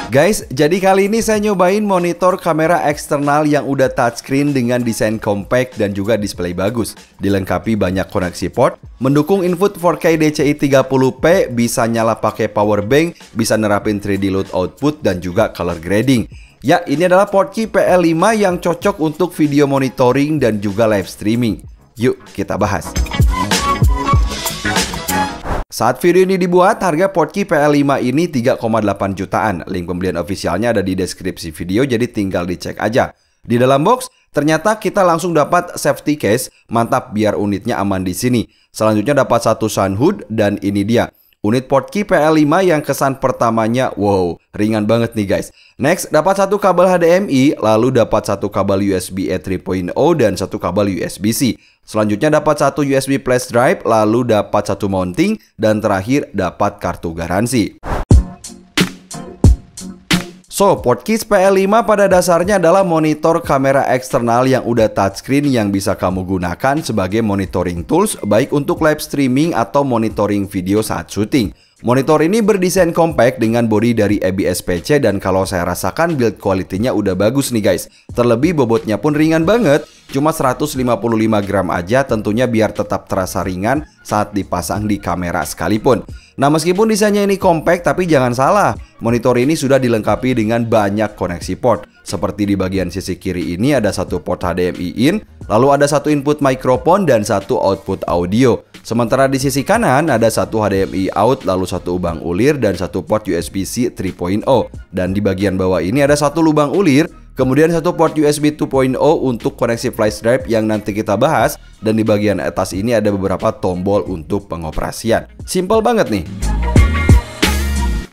Guys, jadi kali ini saya nyobain monitor kamera eksternal yang udah touchscreen dengan desain compact dan juga display bagus. Dilengkapi banyak koneksi port, mendukung input 4K DCI 30p, bisa nyala pakai power bank, bisa nerapin 3D load output dan juga color grading. Ya, ini adalah Portkey PL5 yang cocok untuk video monitoring dan juga live streaming. Yuk, kita bahas. Saat video ini dibuat, harga Portkey PL5 ini 3,8 jutaan. Link pembelian ofisialnya ada di deskripsi video, jadi tinggal dicek aja. Di dalam box, ternyata kita langsung dapat safety case. Mantap, biar unitnya aman di sini. Selanjutnya dapat satu sun hood, dan ini dia. Unit Portkey PL5 yang kesan pertamanya, wow, ringan banget nih guys. Next, dapat satu kabel HDMI, lalu dapat satu kabel USB-A 3.0 dan satu kabel USB-C. Selanjutnya dapat satu USB flash drive, lalu dapat satu mounting, dan terakhir dapat kartu garansi. So, Portkey PL5 pada dasarnya adalah monitor kamera eksternal yang udah touchscreen yang bisa kamu gunakan sebagai monitoring tools baik untuk live streaming atau monitoring video saat syuting. Monitor ini berdesain compact dengan bodi dari ABS-PC dan kalau saya rasakan build quality-nya udah bagus nih guys. Terlebih bobotnya pun ringan banget, cuma 155 gram aja, tentunya biar tetap terasa ringan saat dipasang di kamera sekalipun. Nah, meskipun desainnya ini compact, tapi jangan salah, monitor ini sudah dilengkapi dengan banyak koneksi port. Seperti di bagian sisi kiri ini ada satu port HDMI in, lalu ada satu input mikrofon dan satu output audio. Sementara di sisi kanan ada satu HDMI out, lalu satu lubang ulir dan satu port USB-C 3.0. Dan di bagian bawah ini ada satu lubang ulir, kemudian satu port USB 2.0 untuk koneksi flash drive yang nanti kita bahas. Dan di bagian atas ini ada beberapa tombol untuk pengoperasian. Simple banget nih.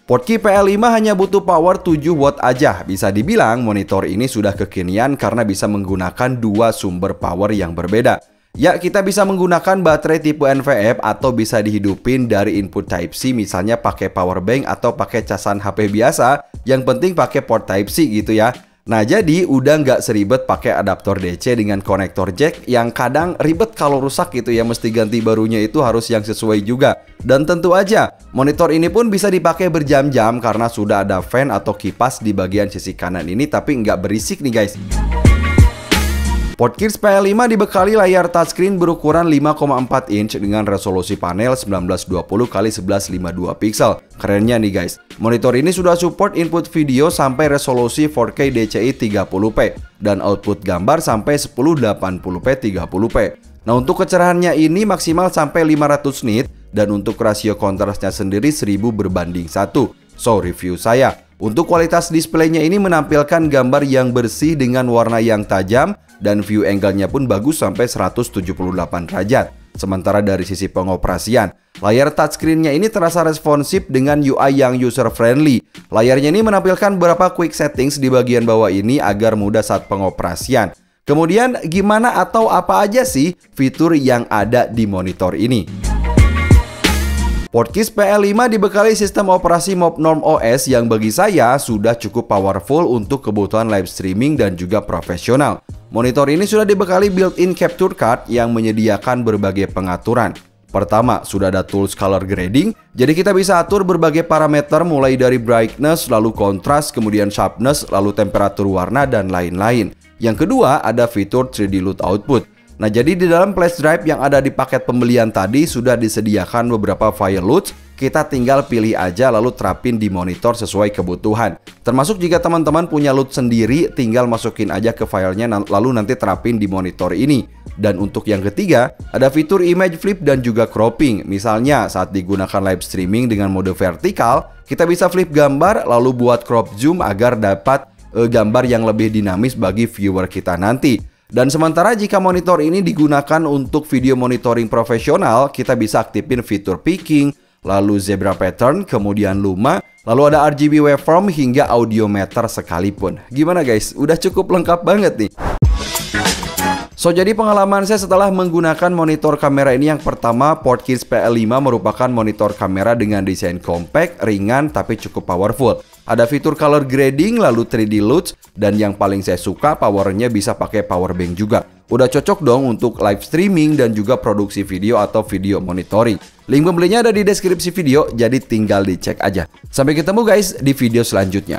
Portkey PL5 hanya butuh power 7 watt aja. Bisa dibilang monitor ini sudah kekinian karena bisa menggunakan dua sumber power yang berbeda. Ya, kita bisa menggunakan baterai tipe NVF atau bisa dihidupin dari input Type-C, misalnya pakai power bank atau pakai casan HP biasa. Yang penting pakai port Type-C gitu ya. Nah, jadi udah nggak seribet pakai adaptor DC dengan konektor jack yang kadang ribet kalau rusak gitu ya, mesti ganti barunya itu harus yang sesuai juga. Dan tentu aja, monitor ini pun bisa dipakai berjam-jam karena sudah ada fan atau kipas di bagian sisi kanan ini, tapi nggak berisik nih guys. Portkey PL5 dibekali layar touchscreen berukuran 5,4 inch dengan resolusi panel 1920x1152 pixel. Kerennya nih guys, monitor ini sudah support input video sampai resolusi 4K DCI 30p dan output gambar sampai 1080p 30p. Nah, untuk kecerahannya ini maksimal sampai 500 nit dan untuk rasio kontrasnya sendiri 1000 berbanding 1. So, review saya. Untuk kualitas displaynya ini menampilkan gambar yang bersih dengan warna yang tajam dan view angle-nya pun bagus sampai 178 derajat. Sementara dari sisi pengoperasian, layar touchscreen-nya ini terasa responsif dengan UI yang user-friendly. Layarnya ini menampilkan beberapa quick settings di bagian bawah ini agar mudah saat pengoperasian. Kemudian, gimana atau apa aja sih fitur yang ada di monitor ini? Portkey PL5 dibekali sistem operasi Mobnorm OS yang bagi saya sudah cukup powerful untuk kebutuhan live streaming dan juga profesional. Monitor ini sudah dibekali built-in capture card yang menyediakan berbagai pengaturan. Pertama, sudah ada tools color grading, jadi kita bisa atur berbagai parameter mulai dari brightness, lalu kontras, kemudian sharpness, lalu temperatur warna, dan lain-lain. Yang kedua, ada fitur 3D load output. Nah, jadi di dalam flash drive yang ada di paket pembelian tadi sudah disediakan beberapa file loads. Kita tinggal pilih aja lalu terapin di monitor sesuai kebutuhan. Termasuk jika teman-teman punya load sendiri, tinggal masukin aja ke filenya lalu nanti terapin di monitor ini. Dan untuk yang ketiga, ada fitur image flip dan juga cropping. Misalnya saat digunakan live streaming dengan mode vertikal, kita bisa flip gambar lalu buat crop zoom agar dapat gambar yang lebih dinamis bagi viewer kita nanti. Dan sementara jika monitor ini digunakan untuk video monitoring profesional, kita bisa aktifin fitur peaking, lalu zebra pattern, kemudian luma, lalu ada RGB waveform hingga audiometer sekalipun. Gimana guys? Udah cukup lengkap banget nih. So, jadi pengalaman saya setelah menggunakan monitor kamera ini, yang pertama, Portkey PL5 merupakan monitor kamera dengan desain compact, ringan, tapi cukup powerful. Ada fitur color grading, lalu 3D loads, dan yang paling saya suka powernya bisa pakai power bank juga. Udah cocok dong untuk live streaming dan juga produksi video atau video monitoring. Link pembelinya ada di deskripsi video, jadi tinggal dicek aja. Sampai ketemu guys di video selanjutnya.